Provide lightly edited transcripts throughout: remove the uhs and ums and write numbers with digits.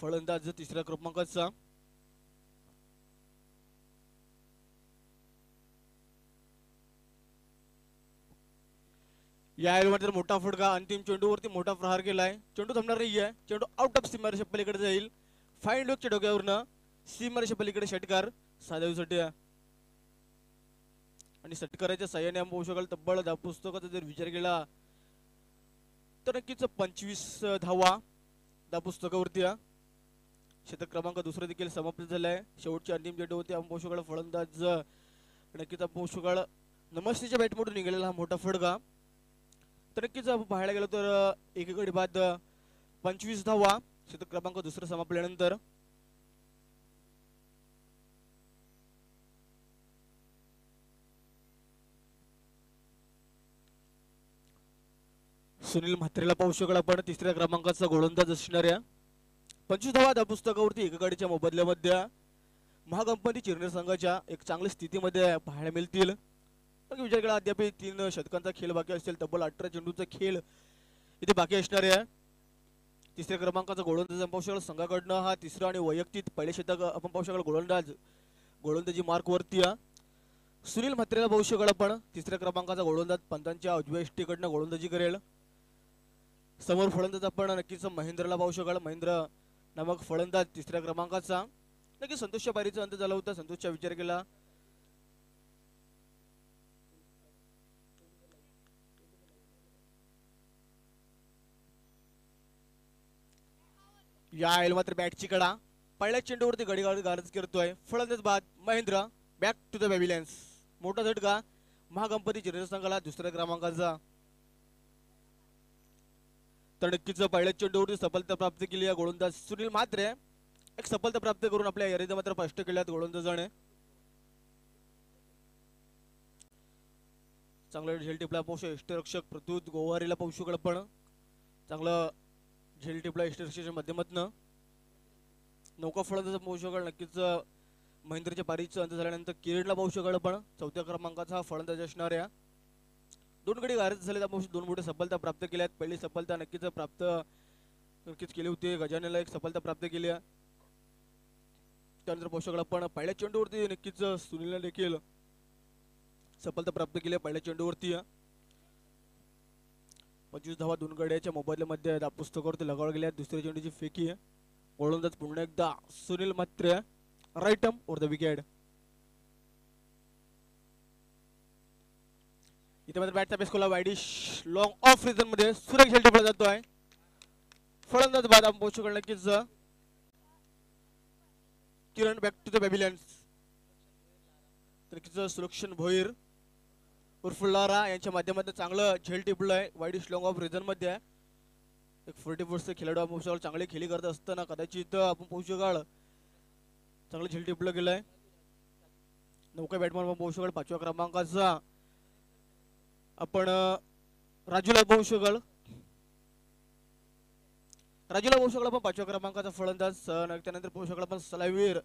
फलंदाज तिसऱ्या क्रमांकाचा. या मध्ये मोठा फटका, अंतिम चेंडूवरती मोठा प्रहार केलाय. चेंडू थांबणार नाहीये. चेंडू आउट ऑफ सीमारेषे पलीकडे जाईल. फाईन लोकच्या डोक्यावरनं सीमारेषे पलीकडे षटकार साधावीसाठी. आणि षटकाराच्या साह्याने आपण पाहू शकाल तब्बल धावपुस्तकाचा जर विचार केला तर नक्कीच 25 धावा धावपुस्तकावरती. शतक क्रमांक दुसरा देखील समाप्त झालाय. शेवटच्या अंतिम चेंडूवरती आपण पाहू शकाल फलंदाज नक्कीच आपण पाहू शकाल नमस्तेच्या बॅटमधून निघालेला हा मोठा फटका. तर नक्कीच पाहायला गेलो तर एक गडी बाद 25 धावा शतक क्रमांक दुसरा समापल्यानंतर. सुनील म्हात्रेला पाहू शकाल आपण तिसऱ्या क्रमांकाचा गोलंदाज असणाऱ्या. 25 धावा धावपुस्तकावरती एका गाडीच्या मोबदल्यामध्ये महागणपती चिरनेर संघाच्या एक चांगल्या स्थितीमध्ये पाहायला मिळतील. विचार केला अद्याप 3 षटकांचा खेळ बाकी असेल. तब्बल 18 चेंडूचा खेळ इथे बाकी असणार आहे. तिसऱ्या क्रमांकाचा गोलंदाज पाहू शकाल संघाकडनं हा तिसरा आणि वैयक्तिक पहिले षटक आपण पाहू शकाल गोलंदाजी मार्क वरती. सुनील म्हात्रेला पाहू शकाल आपण तिसऱ्या क्रमांकाचा गोलंदाज पंतांच्या उजव्या इष्टीकडनं गोलंदाजी करेल. समोर फलंदाज आपण नक्कीच महेंद्रला पाहू शकाल. महेंद्र नामक फलंदाज तिसऱ्या क्रमांकाचा. नक्कीच संतोषच्या पारीचा अंत झाला होता. संतोषचा विचार केला या मात्र बॅटची कडा पहिल्या चेंडूवरती गडी गारज करतोय फलंदाज बाद Mahendra. Back to the pavilions. मोठा झटका महागणपती चिरनेर संघाला दुसऱ्या क्रमांकाचा. तर नक्कीच पहिल्या चेंडूवरती सफलता प्राप्त केली आहे गोलंदाज सुनील म्हात्रे. एक सफलता प्राप्त करून आपल्या यादीत मात्र स्पष्ट केल्यात गोलंदाजाने. चांगलं झेल टिपला पाहू शकतो यष्टीरक्षक प्रतुत गोवारीला पाहू शकतो पण चांगलं झेल टिपला यष्टीरक्षकाच्या माध्यमातून. नौका फलंदाज पाहू शकाल नक्कीच महेंद्रच्या पारीचा अंत झाल्यानंतर किरणला पाहू शकाल पण चौथ्या क्रमांकाचा हा फलंदाज असणाऱ्या. 2 गडी गारज झाले. 2 मोठे सफलता प्राप्त केल्यात. पहिली सफलता नक्कीच केली होती. गजानेला एक सफलता प्राप्त केली आहे. त्यानंतर पाहू शकाल पण पहिल्या चेंडूवरती नक्कीच सुनीलने देखील सफलता प्राप्त केली आहे पहिल्या चेंडूवरती. 25 धावा 2 गड्याच्या मोबदल्यामध्ये धावपुस्तकावरती लगावल्या गेल्या. दुसऱ्या चेंडूची फेकी आहे. गोलंदाज पुन्हा एकदा Sunil Mhatre. Right arm over the wicket. इथे मात्र बॅटचा बेस खोला वाईडिश लॉंग ऑफ रिझन मध्ये सुरेख झेल टिपला जातोय. फलंदाज बाद आपण पाहू शकाल नक्कीच किरण बॅक टू द पॅव्हिलियन्स. नक्कीच सुलक्षण भोईर उर्फ लारा यांच्या माध्यमातून चांगलं झेल टिपलंय वाईडिश लॉंग ऑफ रिझन मध्ये. एक 40 वर्षचे खेळाडू आपण पाहू शकाल चांगले खेळी करत असताना कदाचित आपण पाहू शकाल चांगलं झेल टिपलं गेलंय. नौका बॅटमॅन आपण पाहू शकाल 5व्या क्रमांकाचा आपण राजूला पाहू शकाल. आपण 5व्या क्रमांकाचा फलंदाज. त्यानंतर पाहू शकाल आपण सलावीर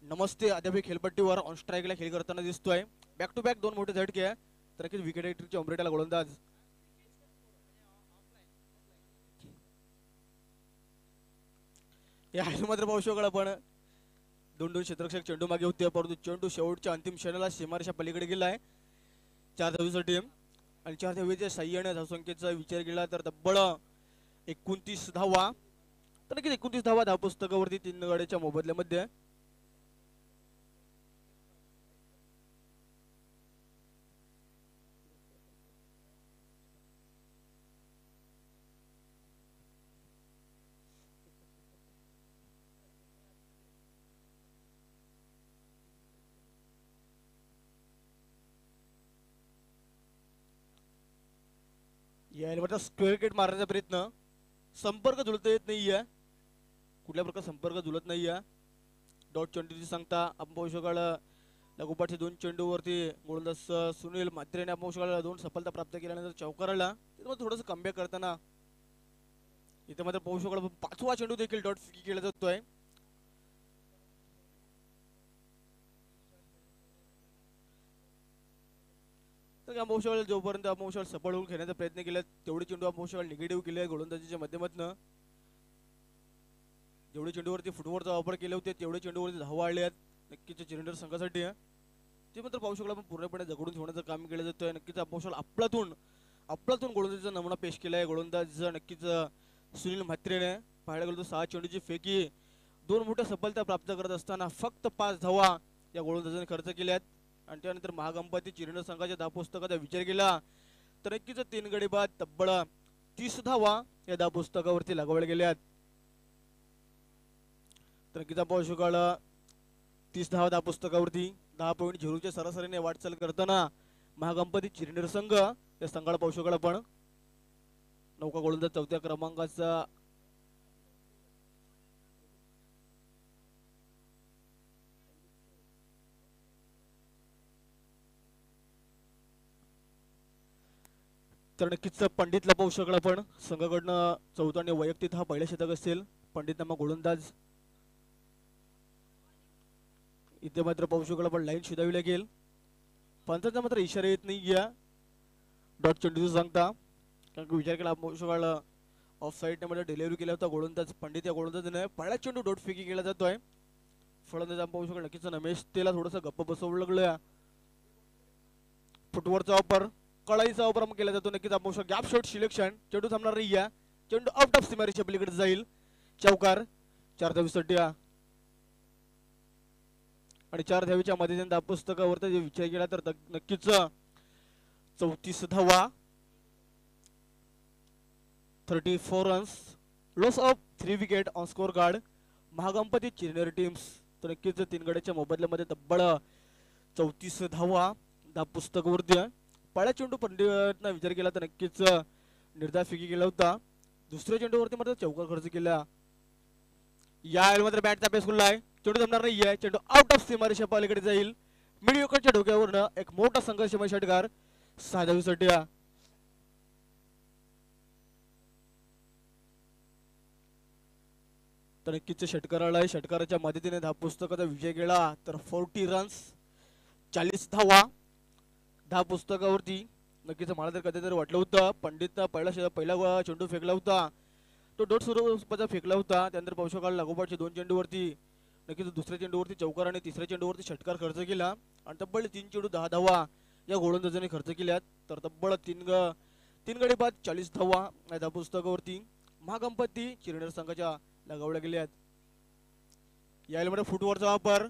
नमस्ते अद्याप खेळपट्टीवर ऑन स्ट्राईकला खेळ करताना दिसतोय. बॅक टू बॅक 2 मोठे झटके आहे. तर नक्कीच विकेट टेकरच्या उमरेटाला गोलंदाज. या मात्र पाहू शकाल आपण 2 क्षेत्ररक्षक चेंडू मागे होते परंतु चेंडू शेवटच्या अंतिम क्षणाला सीमारेषा पलीकडे गेलाय 4 धावेसाठी. आणि 4 धावेच्या साह्याने धावसंख्येचा विचार केला तर तब्बल 29 धावा. तर नक्कीच 29 धावा धावपुस्तकावरती 3 गड्याच्या मोबदल्यामध्ये. यायला स्क्वेअर विकेट मारण्याचा प्रयत्न. संपर्क जुळता येत नाहीये. कुठल्या प्रकार संपर्क जुळत नाहीये. डॉट चेंडूची सांगता आपण पाहू शकाल लागोपाठच्या 2 चेंडूवरती गोलंदाज सुनील म्हात्रेने आपण पाहू शकाल 2 सफलता प्राप्त केल्यानंतर चौकाराला थोडंसं कमबॅक करताना इथे मात्र पाहू शकाल 5वा चेंडू देखील डॉट फिकी केला जातोय. तर पाहू शकाल जोपर्यंत आपण पाहू शकाल सफळ होऊन खेळण्याचा प्रयत्न केला तेवढे चेंडू आपण पाहू शकाल निगेटिव्ह केले गोलंदाजीच्या माध्यमातून. जेवढे चेंडूवरती फुटबॉलचा वापर केले होते तेवढे चेंडूवरती धावा आले आहेत नक्कीच चिरंडर संघासाठी. ते मात्र पाहू शकला आपण पूर्णपणे जगडून ठेवण्याचं काम केलं जातोय. नक्कीच पाहू शकला आपलातून आपलातून गोलंदाजीचा नमुना पेश केलाय गोलंदाज नक्कीच सुनील म्हात्रेने. पाहायला गेलो तर 6 चेंडूची फेकी 2 मोठ्या सफलता प्राप्त करत असताना फक्त 5 धावा या गोलंदाजाने खर्च केल्यात. आणि त्यानंतर महागंपाती चिरंडर संघाच्या धावपुस्तकाचा विचार केला तर नक्कीच 3 गडी बाद तब्बल 30 धावा या धावपुस्तकावरती लागवल्या गेल्यात. तर नक्कीच पाहू शकाल 30 धावा धावपुस्तकावरती 10.0च्या सरासरीने वाटचाल करताना महागंपती चिरंडर संघ या संघाला पाहू शकाल आपण. नौका गोलंदाज 4थ्या क्रमांकाचा तर नक्कीच पंडितला पाहू शकाल आपण. संघाकडनं 4था आणि वैयक्तिक हा पहिला षटक असेल. पंडित नामा गोलंदाज इथे मात्र पाहू शकाल आपण लाईन शोधावी लागेल. पंचांचा मात्र इशारा येत नाही या डॉट चेंडूचं सांगता. कारण की विचार केला पाहू शकाल ऑफ साईड मध्ये डिलिव्हरी केला होता गोलंदाज पंडित या गोलंदाजाने पहिला चेंडू डॉट फेकी केला जातोय. फलंदाज पाहू शकाल नक्कीच नमेश त्याला थोडंसं गप्प बसवलं लागलं. फुटवरचा वापर कळाईचा वापर केला जातो. नक्कीच पाहू शकतो गॅप शॉट सिलेक्शन चेंडू थांबणार नाही या चेंडू आउट ऑफ सीमारेषेच्या पलीकडे जाईल. चौकार 4 धावीसाठी आणि 4 धावीच्या मध्येने धावपुस्तकावरती विचार केला तर नक्कीच 34 धावा 34 runs loss of 3 wicket on score card Mahaganpati चिरंडर टीम्स. तर नक्कीच 3 गड्याच्या मोबदल्यामध्ये तब्बल 34 धावा धावपुस्तकावरती. पहिल्या चेंडू पंडितनं विचार केला तर नक्कीच निर्धार फेकी केला होता. दुसऱ्या चेंडूवरती मात्र चौकार खर्च केला. या मात्र बॅटचा पेस खुल्ला आहे चेंडू जमणार नाहीये चेंडू आउट ऑफ सीमारेषा पलीकडे जाईल. मिडविकेटच्या डोक्यावरनं एक मोठा संघर्षमय षटकार 6 धावीसाठी. तर नक्कीच षटकाराला षटकाराच्या मदतीने धावपुस्तकाचा विजय केला तर 40 रन्स 40 धावा धावपुस्तकावरती. नक्कीच मला तर कधीतरी वाटलं होतं पंडितनं पहिला चेंडू फेकला होता तो डॉट स्वरूपाचा फेकला होता. त्यानंतर पाहू शकाल लागोपाठच्या 2 चेंडूवरती नक्कीच दुसऱ्या चेंडूवरती चौकार आणि तिसऱ्या चेंडूवरती षटकार खर्च केला आणि तब्बल 3 चेंडू 10 धावा या गोलंदाजाने खर्च केल्यात. तर तब्बल 3 गडी बाद 40 धावा या धावपुस्तकावरती महागंपती चिरंडर संघाच्या लगावल्या गेल्यात. यायला मध्ये फुटवरचा वापर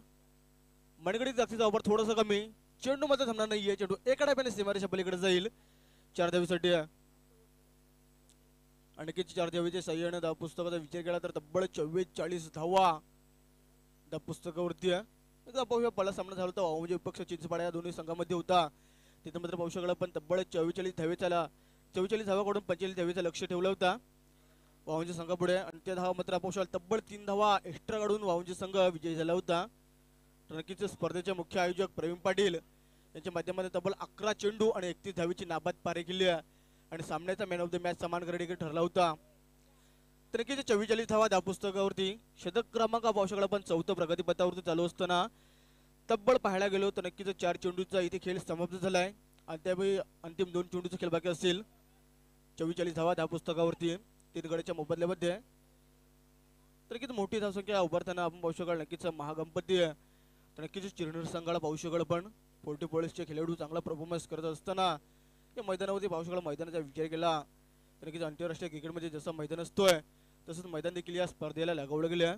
मनगडीत जास्तीचा वापर थोडासा कमी चेंडू मध्ये थांबणार नाहीये चेंडू एका डाब्याने सीमारेषा पलीकडे जाईल 4 धावीसाठी. आणि 4 धावीच्या सहाय्याने धावपुस्तकाचा विचार केला तर तब्बल 44 धावा धावपुस्तकावरती. पाहूया पहिला सामना झाला होता वावंजी विपक्ष चिंचपाडा या दोन्ही संघामध्ये होता. तिथे मात्र पाहू शकला पण तब्बल 44 धावाकडून 45 धावेचा लक्ष ठेवला होता वावंजी संघापुढे. आणि त्या धावा मात्र पाहू शकाल तब्बल 3 धावा एक्स्ट्रा काढून वावंजी संघ विजयी झाला होता. तर नक्कीच स्पर्धेचे मुख्य आयोजक प्रवीण पाटील यांच्या माध्यमातून तब्बल 11 चेंडू आणि 31 धावीची नाबाद पारी केली आणि सामन्याचा मॅन ऑफ द मॅच समान करडीकर ठरला होता. तर नक्कीच 44 धावा धावपुस्तकावरती शतक क्रमांक पाहू शकला पण 4थं प्रगतीपथावरती चालू असताना तब्बल पाहायला गेलो तर नक्कीच 4 चेंडूचा इथे खेळ समाप्त झालाय आणि त्यावेळी अंतिम 2 चेंडूचा खेळ बाकी असेल. 44 धावा धावपुस्तकावरती 3 गड्याच्या मोबदल्यामध्ये. तर नक्कीच मोठी धावसंख्या उभारताना आपण पाहू शकाल नक्कीच महागंपती तर नक्कीच चिरंडर संघाला पाहू शकाल पण पोर्टी पॉलिसचे खेळाडू चांगला परफॉर्मन्स करत असताना या मैदानावरती पाहू शकाल मैदानाचा विचार केला तर नक्कीच आंतरराष्ट्रीय क्रिकेटमध्ये जसं मैदान असतोय तसंच मैदान देखील या स्पर्धेला लगावलं गेलं.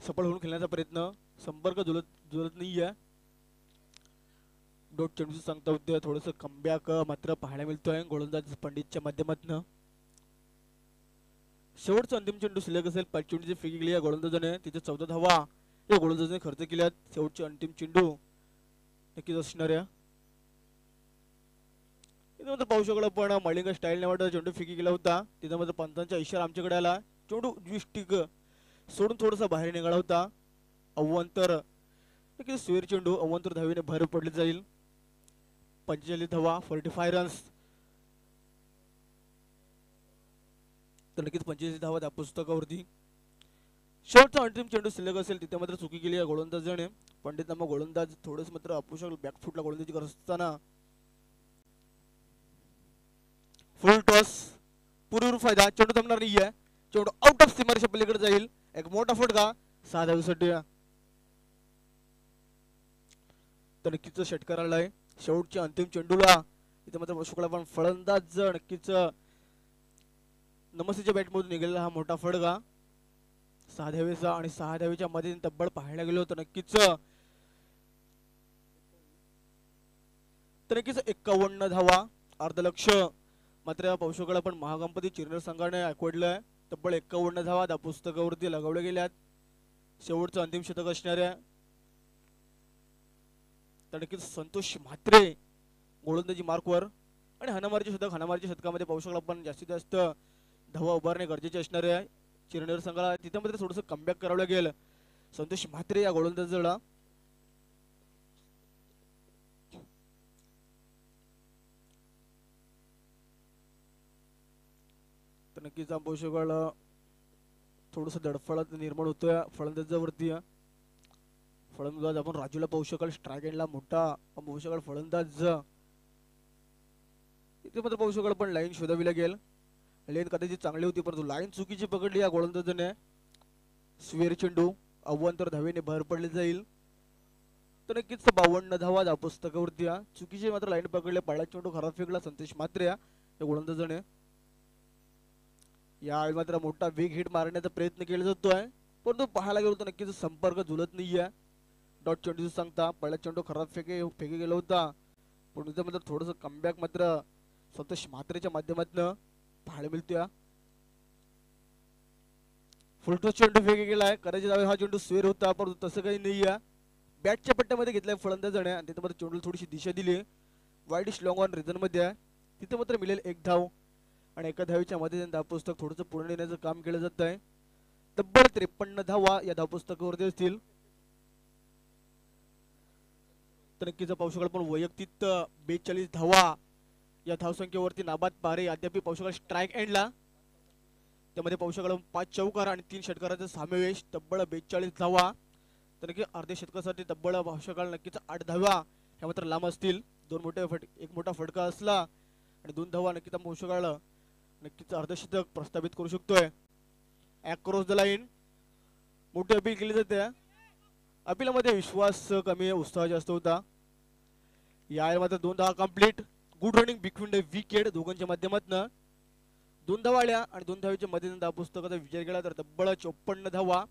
सफल होऊन खेळण्याचा प्रयत्न संपर्क जुळत नाहीये. डॉट चेंडूचं सांगता होतं थोडंसं कमबॅक मात्र पाहायला मिळतोय गोलंदाज पंडितच्या माध्यमातून. शेवटचा अंतिम चेंडू शिल्लक असेल 5 चेंडूची फेकी केली या गोलंदाजाने तिथे 14 धावा या गोलंदाजाने खर्च केल्यात. शेवटचे अंतिम चेंडू नक्कीच असणाऱ्या इथे पाहू शकलो पण मलिंगा स्टाईल ने चेंडू फेकी केला होता तिथे मात्र पंचांचा इशारा आमच्याकडे आला. चेंडू द्विष्टिक सोडून थोडासा बाहेर निघाला होता. अव्वंतर नक्कीच स्वेर चेंडू अव्वंतर धावीने भर पडले जाईल. 45 धावा 45 रन्स. तर नक्कीच 45 धावा धावपुस्तकावरती शेवटचा अंतिम चेंडू शिल्लक असेल तिथे मात्र चुकी केली आहे गोलंदाजाने. पंडित नामा गोलंदाज थोडंच मात्र अपुशल बॅकफुटला गोलंदाजी करत असताना फुल टॉस पूर्वीवर फायदा चेंडू थांबणार नाहीये चेंडू आउट ऑफ सीमारेषा पलीकडे जाईल एक मोठा फटका 6 धावेसाठी तर नक्कीच षटकाराला आहे शेवटच्या अंतिम चेंडूला इथे मात्र शुक्ला पण फलंदाज नक्कीच नमस्तेच्या बॅटमधून निघालेला हा मोठा फटका 6 धावेचा आणि 6 धावेच्या मध्ये तब्बल पाहायला गेलो तर नक्कीच 51 धावा अर्धलक्ष मात्र पावशोकडे पण महागणपती चिरनेर संघाने ऐकवडलंय तब्बल 51 धावा त्या पुस्तकावरती लगावल्या गेल्यात शेवटचं अंतिम शतक असणाऱ्या तर नक्कीच संतोष म्हात्रे गोलंदाजी मार्कवर आणि हाणामारीच्या शतकामध्ये पावशोकडे पण जास्तीत जास्त धावा उभारणे गरजेचे असणारे आहे चिरनेर संघाला तिथे मध्ये थोडंसं कमबॅक करावं लागेल संतोष म्हात्रे या गोलंदाजाला तर नक्कीच पावशोगड थोडस धडफडत निर्माण होतोय फलंदाजावरती फलंदाज आपण राजूला पाहू शकाल स्ट्राईक एंडला मोठा पाहू शकाल फलंदाज इथे मात्र पाहू शकाल पण लाईन शोधावी लागेल लेन कदाचित चांगली होती परंतु लाईन चुकीची पकडली या गोलंदाजाने स्वेर चेंडू अव्वंतर धावेने भर पडले जाईल तर नक्कीच 52 धावा या पुस्तकावरती चुकीचे मात्र लाईन पकडले पाळ्या चेंडू खराब फेकला संतोष मात्रे या गोलंदाजाने यावेळी मात्र मोठा वेग हिट मारण्याचा प्रयत्न केला जातोय परंतु पाहायला गेलो तर नक्कीच संपर्क झुलत नाहीये डॉट चेंडू सांगता पाळ्या चेंडू खराब फेके गेला होता पण इथे मात्र थोडस कमबॅक मात्र संतोष म्हात्रेच्या माध्यमातून पाहायला मिळतोय फुलटॉस चेंडू फेके गेलाय कदाचित हा चेंडू स्वेर होता परंतु तसं काही नाहीये बॅटच्या पट्ट्यामध्ये घेतलाय फलंदाजाने आणि तिथे मात्र चेंडूला थोडीशी दिशा दिली वाईडिश लॉंग ऑन रिझन मध्ये तिथे मात्र मिळेल 1 धाव आणि एका धावेच्या मध्ये धावपुस्तक थोडंसं पूर्ण येण्याचं काम केलं जात आहे तब्बल 53 धावा या धावपुस्तकावरती असतील तर नक्कीच पावशोगड पण वैयक्तिक 42 धावा या धावसंख्येवरती नाबाद पारे अद्याप पावशोगड स्ट्राईक एंडला त्यामध्ये पावशोगड 5 चौकार आणि 3 षटकारांचा समावेश तब्बल 42 धावा तर नक्की अर्ध्या शतकासाठी तब्बल पावशोगड नक्कीच 8 धावा ह्या मात्र लांब असतील एक मोठा फटका असला आणि 2 धावा नक्कीच पावशोगड नक्कीच अर्धशतक प्रस्थापित करू शकतोय अक्रॉस द लाईन मोठी अपील केली जाते अपीलमध्ये विश्वास कमी उत्साह जास्त होता या मात्र 2 धावा complete good running between the wicket दोघांच्या माध्यमातून 2 धावा आल्या आणि 2 धावेच्या मध्ये धाव पुस्तकाचा विचार केला तर तब्बल 54 धावा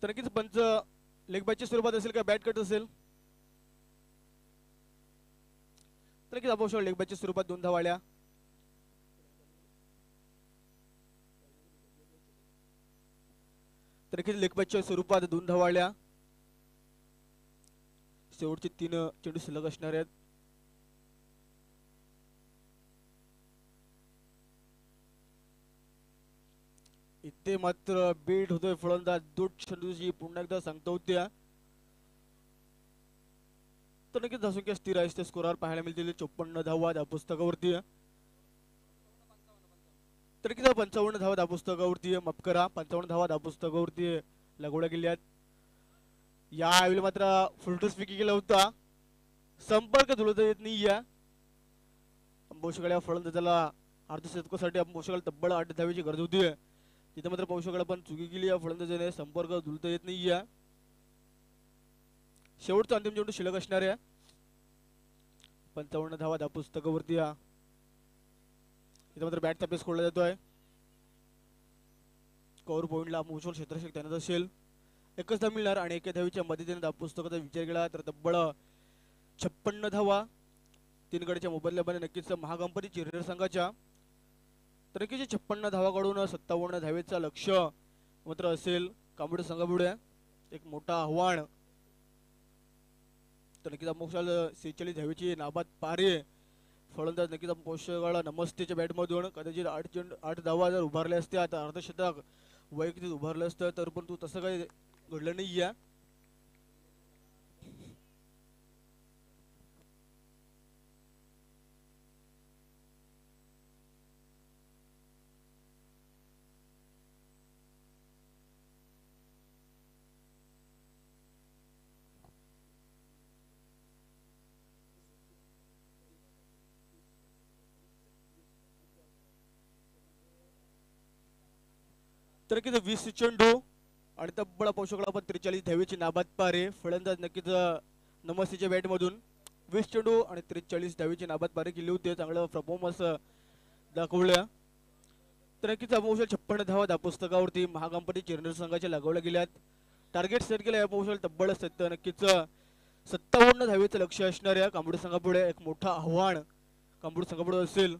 तर नक्कीच पंच लेग बॅचच्या स्वरूपात असेल का बॅट कट असेल तर नक्कीच आपण लेग बॅचच्या स्वरूपात 2 धावा आल्या तर नक्कीच लेग बॅचच्या स्वरूपात 2 धावा आल्या शेवटचे 3 चेंडू शिल्लक असणार आहेत इथे मात्र बीट होतोय फलंदाज दूध चेंडूची पुन्हा एकदा सांगता होत्या तर नक्कीच धावसंख्या स्थिर आहे स्कोरवर पाहायला मिळतील 54 धावा त्या पुस्तकावरती तर नक्कीच 55 धावा त्या पुस्तकावरती माफ करा 55 धावा त्या पुस्तकावरती लगवल्या गेल्यात यावेळी मात्र फुलटॉस फेकी केला होता संपर्क जुळता येत नाही या पोषकाला फलंदाजाला अर्धशतकासाठी पोषकाला तब्बल 8 धावेची गरज होती तिथे मात्र पोषकाला पण चुकी केली या फलंदाजाने संपर्क जुळता येत नाही या शेवटचा अंतिम चेंडू शिल्लक असणार आहे 55 धावा त्या पुस्तकावरती इथे मात्र बॅटचा पेस खोडला जातोय कव्हर पॉइंटला मोशोल क्षेत्ररक्षक तैनात असेल एकच धाव मिळणार आणि एका धावेच्या मदतीने धाव पुस्तकाचा विचार केला तर तब्बल 56 धावा 3 गड्याच्या मोबदल्यामध्ये नक्कीच महागणपती चिरनेर संघाच्या तर नक्कीच 56 धावा काढून 57 धावेचा लक्ष्य मात्र असेल कांबोडे संघापुढे एक मोठा आव्हान तर नक्कीच मोक्षाल 46 धावेची नाबाद पारे फलंदाज नक्कीच पोषकाला नमस्तेच्या बॅटमधून कदाचित 8 धावा जर उभारल्या असत्या तर अर्धशतक वैयक्तिक उभारलं असतं तर पण तू तसं काही घडलं नाही आहे तर नक्कीच 20 चेंडू आणि तब्बल पाहू शकला आपण 43 धावेची नाबाद पारे. फलंदाज नक्कीच नमस्तेच्या बॅटमधून 20 चेंडू आणि 43 धावेची नाबाद पारे केली होती. चांगलं परफॉर्मन्स दाखवल्या. तर नक्कीच अपोषल 56 धावा धापुस्तकावरती महागणपती चिरनेर संघाच्या लागवल्या गेल्यात. टार्गेट सेट केलं अपोषल तब्बल नक्कीच 57 धावेचं लक्ष असणाऱ्या कांबोडी संघापुढे एक मोठं आव्हान कांबोडी संघापुढे असेल.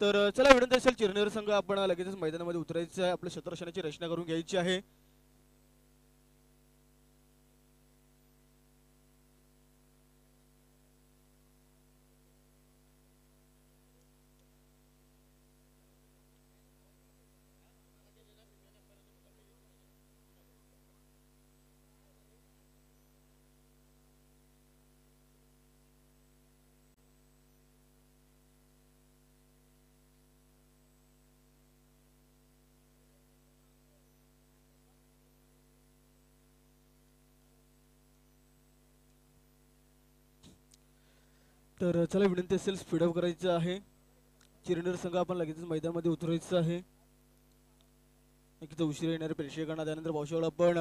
तर चला विनंती असेल चिरनेर संघ आपण लगेचच मैदानामध्ये उतरायचं आहे. आपल्या क्षेत्ररक्षणाची रचना करून घ्यायची आहे. तर चला विनंती असेल स्पीडअप करायचं आहे. चिरनेर संघ आपण लगेच मैदानामध्ये उतरायचं आहे. नक्कीच उशीर येणाऱ्या प्रेक्षकांना त्यानंतर पावसाळा आपण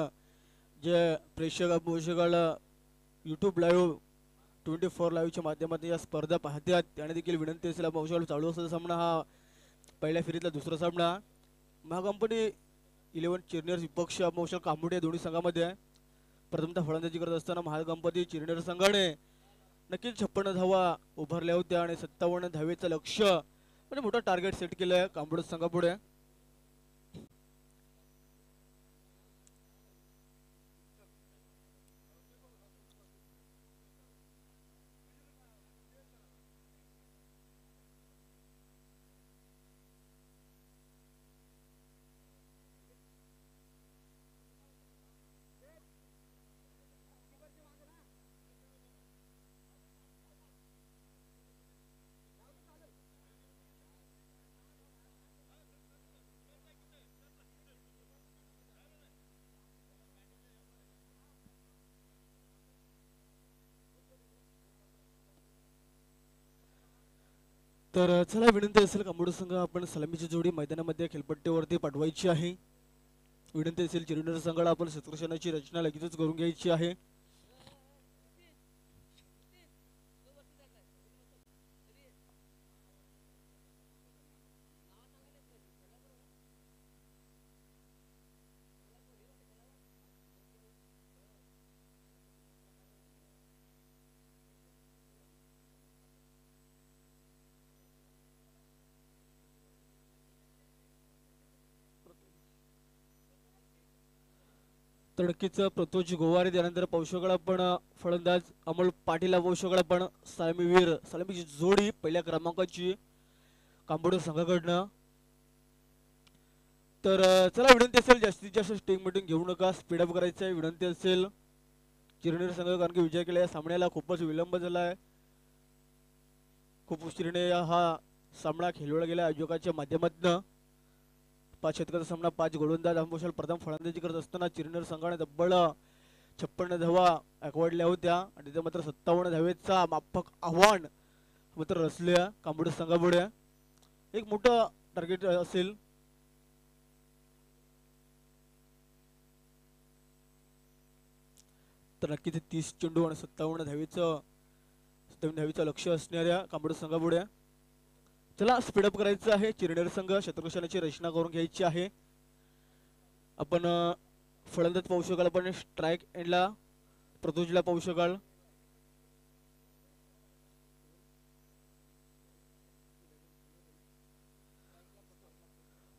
जे प्रेक्षकाला यूट्यूब लाईव्ह 24 लाईव्हच्या माध्यमातून या स्पर्धा पाहतात त्याने देखील विनंती असेल. पावसाळा चालू असलेला सामना हा पहिल्या फेरीतला दुसरा सामना महागणपती 11 चिरनेर विपक्ष पावसाळा कांबोडी या दोन्ही संघामध्ये आहे. प्रथमतः फलंदाजी करत असताना महागणपती चिरनेर संघाने नक्कीच 56 धावा उभारल्या होत्या आणि 57 धावेचं लक्ष म्हणजे मोठं टार्गेट सेट केलं आहे कांबोडी संघापुढे. तर चला विनंती असेल कांबोडी संघ आपण सलामीची जोडी मैदानामध्ये खेळपट्टीवरती पाठवायची आहे. विनंती असेल चिरनेर संघाला आपण क्षेत्ररक्षणाची रचना लगेचच करून घ्यायची आहे. तर नक्कीच पृथ्वीज गोवारी त्यानंतर पौशकळा पण फलंदाज अमोल पाटील पौशकळा पण सलामीवीर सलामीची जोडी पहिल्या क्रमांकाची कांबोडी संघाकडनं. तर चला विनंती असेल जास्तीत जास्त स्टिंग मीटिंग घेऊ नका स्पीडअप करायचं आहे. विनंती असेल चिरनेर संघ कारण की विजय केला या सामन्याला खूपच विलंब झाला आहे. खूप उशिरीने हा सामना खेळवला गेला आयोजकाच्या माध्यमातून. 5 षटकाचा सामना 5 गोलंदाज अंबोशाल प्रथम फलंदाजी करत असताना चिरनेर संघाने तब्बल 56 धावा एकवडल्या होत्या आणि तिथे मात्र 57 धावेचा माफक आव्हान मात्र रचल्या कांबोडी संघापुढे. एक मोठं टार्गेट असेल. तर नक्कीच 30 चेंडू आणि 57 धावेचं लक्ष असणाऱ्या कांबोडी संघापुढे. चला स्पीडअप करायचं आहे. चिरनेर संघ क्षेत्ररक्षणाची रचना करून घ्यायची आहे. आपण फलंदाज पाहू शकाल आपण स्ट्राईक एंडला पृथ्वीजला पाहू शकाल.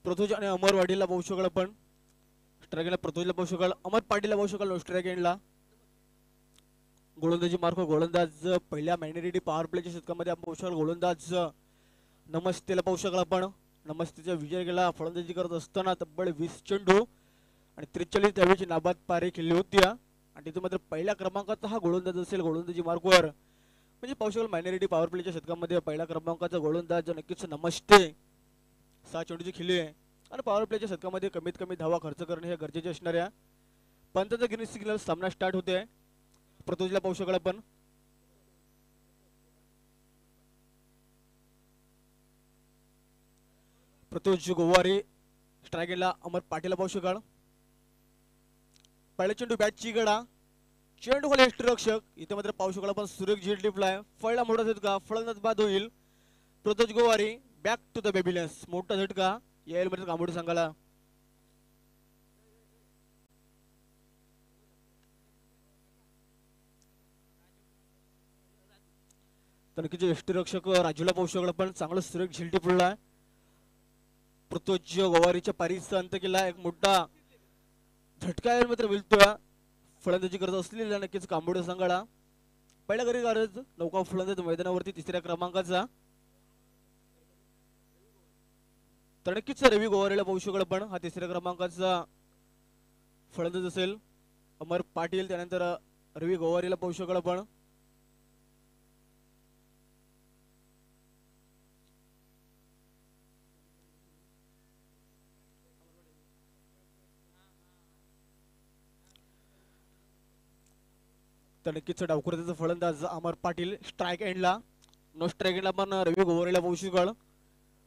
पृथ्वीज आणि अमर वाडीला पाहू शकाल आपण स्ट्राईक एंडला पृथ्वीजला पाहू शकाल. अमर पाटीलला पाहू शकाल स्ट्राईक एंडला. गोलंदाजी मार्क गोलंदाज पहिल्या मायनॉरिटी पॉवर प्लेच्या शतकामध्ये आपण पाहू शकाल गोलंदाज नमस्तेला पाहू शकाल आपण. नमस्तेचा विजय केला फलंदाजी करत असताना तब्बल 20 चेंडू आणि 43 धावेची नाबाद पारी खेळली होती आणि तिथे मात्र पहिल्या क्रमांकाचा हा गोलंदाज असेल गोलंदाजी मार्कवर. म्हणजे पाहू शकाल मायनॉरिटी पॉवर प्लेच्या शतकामध्ये पहिल्या क्रमांकाचा गोलंदाज नक्कीच नमस्ते 6 चेंडूची खेळली आहे आणि पॉवर प्लेच्या शतकामध्ये कमीत कमी धावा खर्च करणे हे गरजेचे असणाऱ्या पंचांचा ग्रीन सिग्नल सामना स्टार्ट होते. पृथ्वीला पाहू शकाल आपण. पृथ्वी गोवारी स्ट्राईक एंडला अमर पाटील पाहू शकाल. पहिला चेंडू बॅटची गडा, चेंडू खाली यष्टीरक्षक इथे मात्र पाहू शकाल आपण सुरेख झेड टिपलाय. फळला मोठा झटका, फलंदाज बाद होईल. प्रतोष गोवारी बॅक टू द बेबिलन्स, मोठा झटका यायला मध्ये कांबोडी संघाला. तनकीचे यष्टीरक्षक राजूला पाहू शकला पण चांगलं सुरेख झेल टिपलाय. प्रतोष गोवारीच्या पारीचा अंत केला. एक मोठा झटका यायला मात्र मिळतोय. फलंदाजी करत असलेल्या नक्कीच कांबोडी संघाला. पहिल्या घरी गरज नौका फलंदाज मैदानावरती तिसऱ्या क्रमांकाचा. तर नक्कीच रवी गोवारीला पाहू शकला पण हा तिसऱ्या क्रमांकाचा फलंदाज असेल. अमर पाटील त्यानंतर रवी गोवारीला पाहू शकला पण. तर नक्कीच डावखुऱ्याचा फलंदाज अमर पाटील. स्ट्राईक एंडला नो स्ट्राईक एंडला पण रवी गोवारीला पाहू शकल.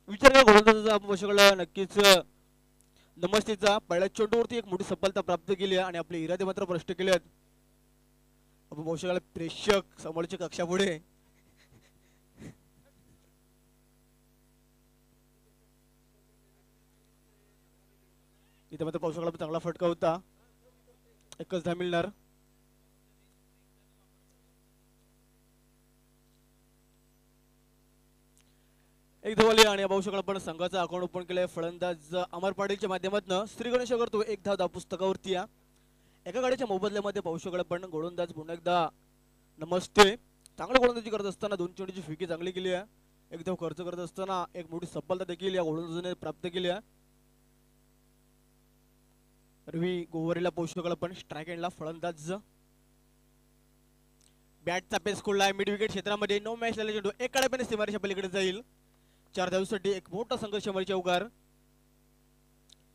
विचार करा गोलंदाजाचा आपण पाहू शकला नक्कीच नमस्तेचा पहिल्या चेंडूवरती एक मोठी सफलता प्राप्त केली आहे आणि आपले इरादे मात्र स्पष्ट केले आहेत. आपण पाहू शकाल प्रेक्षक समोरच्या कक्षापुढे इथे मात्र पाहू शकाल चांगला फटका होता. एकच धाव मिळणार. एक धाव आणि पाहू शकाल आपण संघाचा अकाउंट ओपन केलंय. फलंदाज अमर पाटीलच्या माध्यमातून श्री गणेश करतो एक धाव पुस्तकावरती. एका गाडीच्या मोबदल्यामध्ये पाहू शकाल पण गोलंदाज पुन्हा एकदा नमस्ते. चांगलं गोलंदाजी करत असताना दोन चेंडूची फिकी चांगली केली आहे. एक धाव खर्च करत असताना एक मोठी सफलता देखील या गोलंदाजाने प्राप्त केली आहे. रवी गोवारीला पाहू शकाल पण स्ट्राईक एंडला फलंदाज. बॅटचा पेस खोललाय मिड विकेट क्षेत्रामध्ये. नो मॅच झालेला चेंडू एक काळापणे सीमारेषा पलीकडे जाईल. 4 धावांसाठी एक मोठा संघर्ष मरच्या उगार.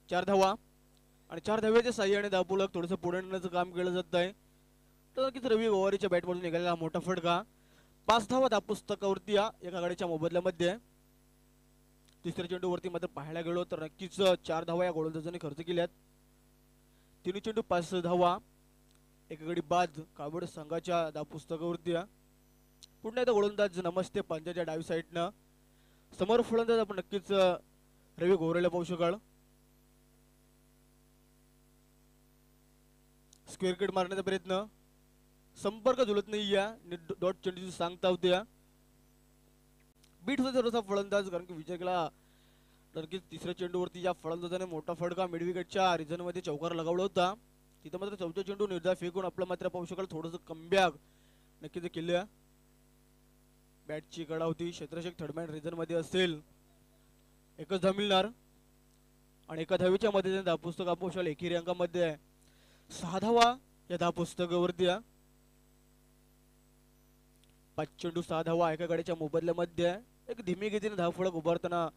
4 धावा आणि 4 धाव्याच्या साह्याने धावपूलक थोडंसं पुढे नेण्याचं काम केलं जात आहे. तर नक्कीच रवी गोवारीच्या बॅटमधून निघालेला मोठा फटका. 5 धावा धावपुस्तकावरती एका गाडीच्या मोबदल्यामध्ये. तिसऱ्या चेंडूवरती मात्र पाहायला गेलो तर नक्कीच 4 धावा या गोलंदाजाने खर्च केल्यात. 3 चेंडू 5 धावा, एक गडी बाद काबड संघाच्या धावपुस्तकावरती. पुन्हा एकदा गोलंदाज नमस्ते पंजाच्या डावी साईडनं. समोर फलंदाज आपण नक्कीच रवी गोवारीला पाहू शकाल. स्क्वेअर किट मारण्याचा प्रयत्न, संपर्क जुळत नाही या डॉट चेंडूची सांगता होती. बीट होता थोडासा फलंदाज कारण की विचार केला नक्कीच तिसऱ्या चेंडूवरती या फलंदाजाने मोठा फटका मिड विकेटच्या रिझन मध्ये चौकार लगावला होता. तिथं मात्र चौथा चेंडू निर्धार फेकून आपलं मात्र पाहू शकाल थोडंसं कमबॅक नक्कीच केलं. बॅटची कडा होती. क्षेत्ररक्षक थर्डमॅन रिझन मध्ये असेल. एकच धाव मिळणार आणि एका धावीच्या मध्ये धावपुस्तक आपण शकाल एकेरी अंकामध्ये 6 धावा या धावपुस्तकावरती. 5 चेंडू 6 धावा एका गाडीच्या मोबदल्यामध्ये. एक धीमी गतीने धावफलक उभारताना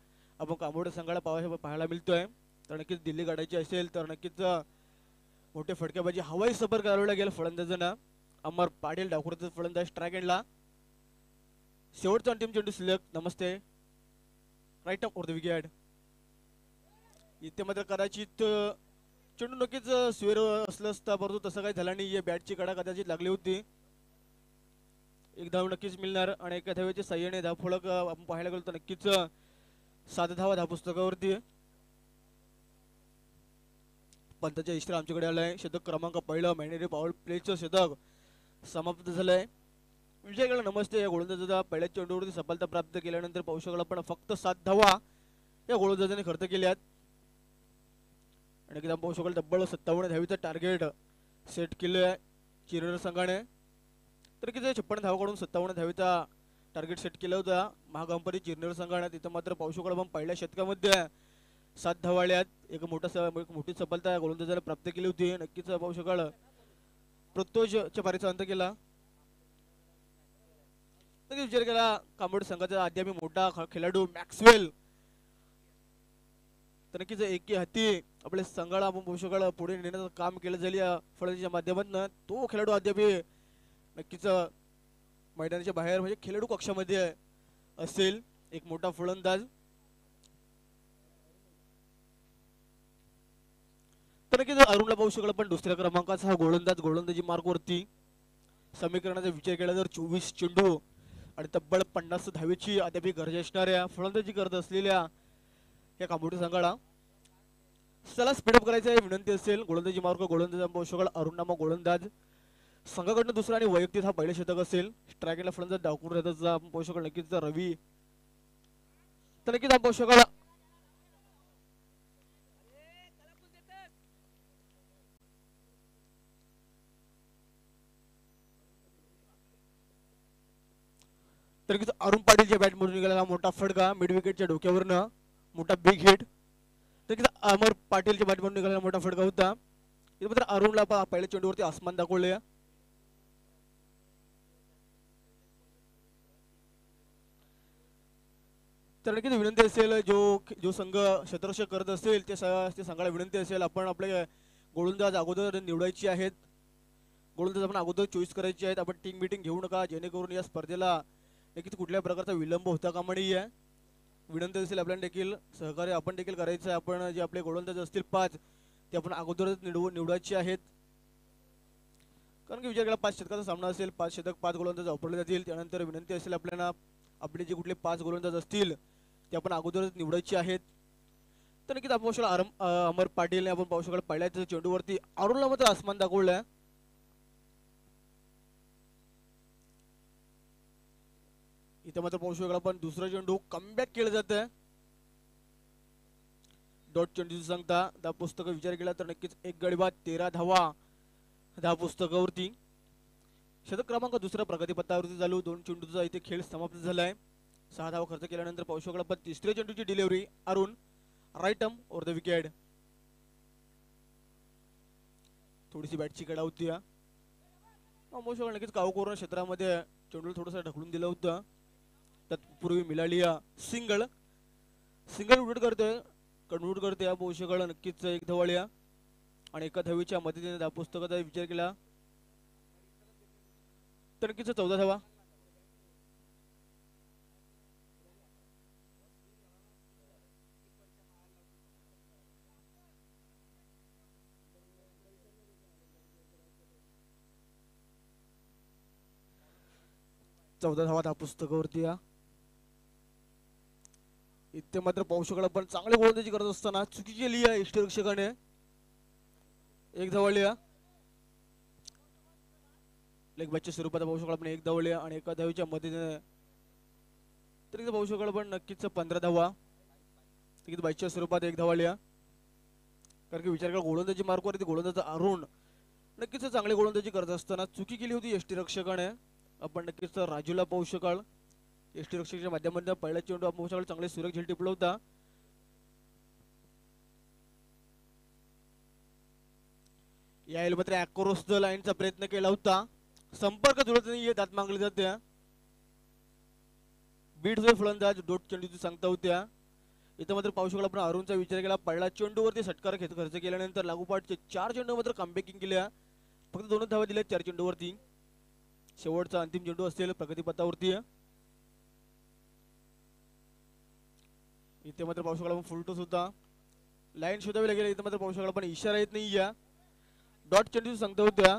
आपण कांबोडी संघाला पाहायला मिळतोय. तर नक्कीच दिल्ली गाडायची असेल तर नक्कीच मोठे फटक्याबाजी हवाई सफर करावं लागेल फलंदाजांना. अमर पाटील डावखुऱ्याचा फलंदाज. स्ट्राईक एंडला शेवटचा अंतिम चेंडू सिलेक्ट नमस्ते राईट ऑफ द विकेट. इथे मात्र कदाचित चेंडू नक्कीच स्वेर असलं असता परंतु तसं काही झालं नाही. बॅटची कडा कदाचित लागली होती. एक धाव नक्कीच मिळणार आणि एका धावेच्या साह्याने धावफलक आपण पाहायला गेलो तर नक्कीच 7 धावा धावपुस्तकावरती. पंताच्या इशारा आमच्याकडे आलाय. शतक क्रमांक पहिलं मॅनेरी पॉवर प्लेचं शतक समाप्त झालंय. विजय केला नमस्ते या गोलंदाजाचा पहिल्या चेंडूवरती सफलता प्राप्त केल्यानंतर पाहू शकला पण फक्त 7 धावा या गोलंदाजाने खर्च केल्यात. आणि एकदम पाहू शकाल तब्बल 57 धावीचं टार्गेट सेट केलं चिरर संघाने. तर किती 56 धावा काढून 57 धावीचा टार्गेट सेट केलं होतं महागंपरी चिरनेर संघाने. तिथं मात्र पाहू शकाल आपण पहिल्या षटकामध्ये 7 धावा आल्यात. एक मोठी सफलता गोलंदाजाने प्राप्त केली होती. नक्कीच पाहू शकाल प्रतोषच्या पारीचा अंत केला. विचार केला कांबोडी संघाचा अद्याप मोठा खेळाडू मॅक्सवेल तर नक्कीच एकी हाती आपल्या संघाला आपण पाहू शकाल पुढे नेण्याचं काम केलं जाईल या फलंदाजीच्या माध्यमातून. तो खेळाडू अद्याप नक्कीच मैदानाच्या बाहेर म्हणजे खेळाडू कक्षामध्ये असेल. एक मोठा फलंदाज तर नक्कीच अरुणला पाहू शकला पण दुसऱ्या क्रमांकाचा हा गोलंदाजी मार्कवरती समीकरणाचा विचार केला तर 24 चेंडू आणि तब्बल 50 धावेची अद्याप गरज असणाऱ्या फलंदाजी करत असलेल्या या कांबोटी संघाला चला स्पीडअप करायचं आहे विनंती असेल. गोलंदाजी मार्क गोलंदाज पाहू शकाल अरुण नामक गोलंदाज संघाकडनं दुसरा आणि वैयक्तिक हा पहिला षटक असेल. स्ट्रायकला फलंदाज डावकून राहतात आपण पाहू शकाल नक्कीच रवी तर नक्कीच आपण पाहू शकाल तर अरुण पाटीलच्या बॅटमधून निघालेला मोठा फटका मिड विकेटच्या डोक्यावरनं मोठा बिग हिट. तर अमर पाटीलच्या बॅटमधून निघालेला मोठा फटका होता. इथे मात्र अरुणला पहिल्या चेंडूवरती आसमान दाखवले. तर नक्कीच विनंती असेल जो संघ शतरक्षक करत असेल ते संघाला विनंती असेल आपण आपले गोलंदाज अगोदर निवडायची आहेत. गोलंदाज आपण अगोदर चॉईस करायची आहेत. आपण टीम मीटिंग घेऊ नका जेणेकरून या स्पर्धेला नक्कीच कुठल्या प्रकारचा विलंब होता कामा नये. विनंती असेल आपल्याला देखील सहकार्य आपण देखील करायचं आहे. आपण जे आपले गोलंदाज असतील 5 ते आपण अगोदरच निवडायचे आहेत कारण की विचार केला 5 षटकाचा सामना असेल 5 षटक 5 गोलंदाज वापरले जातील. त्यानंतर विनंती असेल आपल्याला आपले जे कुठले 5 गोलंदाज असतील ते आपण अगोदरच निवडायचे आहेत. तर नक्कीच आपण पाहू शकतो अमर पाटीलने आपण पाहू शकतो पहिल्या चेंडूवरती अरुणला मात्र आसमान दाखवलं. इथे मात्र पाहू शकतो आपण दुसरा चेंडू कमबॅक केलं जातं. डॉट चेंडूची सांगता 10 पुस्तक विचार केला तर नक्कीच एक गडी बाद 13 धावा 10 पुस्तकावरती. शतक क्रमांक दुसरा प्रगतीपथावरती चालू 2 चेंडूचा इथे खेळ समाप्त झालाय. 6 धावा खर्च केल्यानंतर पाहू शकतो आपण तिसऱ्या चेंडूची delivery Arun right arm over the wicket. थोडीशी बॅटची कडा होती. पाहू शकतो नक्कीच कावकोर क्षेत्रामध्ये चेंडूला थोडंसं ढकलून दिलं होतं. तत्पूर्वी मिळाली सिंगल उलट करते पाहू शकतो नक्कीच एक धावाळ्या आणि एका धावीच्या मदतीने 10 पुस्तकाचा विचार केला तर नक्कीच 14 धावा. धावा 10 पुस्तकावरती. इथे मात्र पाहू शकला पण चांगले गोलंदाजी करत असताना चुकी केली आहे यष्टिरक्षकाने. एक धावल्या लेग बॅचच्या स्वरूपात पाहू शकला आपण एक धावल्या आणि एका धावीच्या मदतीने तर इथे पाहू शकला पण नक्कीच 15 धावा तिकीट बॅचच्या स्वरूपात एक धावल्या कारण की विचार करा गोलंदाजी मार्कवरती गोलंदाज अरुण नक्कीच चांगले गोलंदाजी करत असताना चुकी केली होती यष्टिरक्षकाने. आपण नक्कीच राजूला पाहू शकाल यष्टिरक्षकाच्या माध्यमातून पहिला चेंडू आपण पाहू शकाल चांगले सुरेख झेल टिपला होता. यायला मात्र अॅक्रोस द लाईनचा प्रयत्न केला होता. संपर्क जुळत नाही दात मागले जाते. बीट जो फलंदाज डोट चेंडूची सांगता होत्या. इथं मात्र पाहू शकला आपण अरुणचा विचार केला पहिला चेंडूवरती षटकार खर्च केल्यानंतर लागोपाठचे 4 चेंडू मात्र कमबॅकिंग केल्या. फक्त 2 धावा दिल्या 4 चेंडूवरती. शेवटचा अंतिम चेंडू असेल प्रगतीपथावरती. इथे मात्र पाहू शकला आपण फुल टॉस होता लाईन शोधावी लागेल. इथे मात्र पाहू शकला पण इशारा येत नाही. या डॉट चेंडू सांगता होत्या.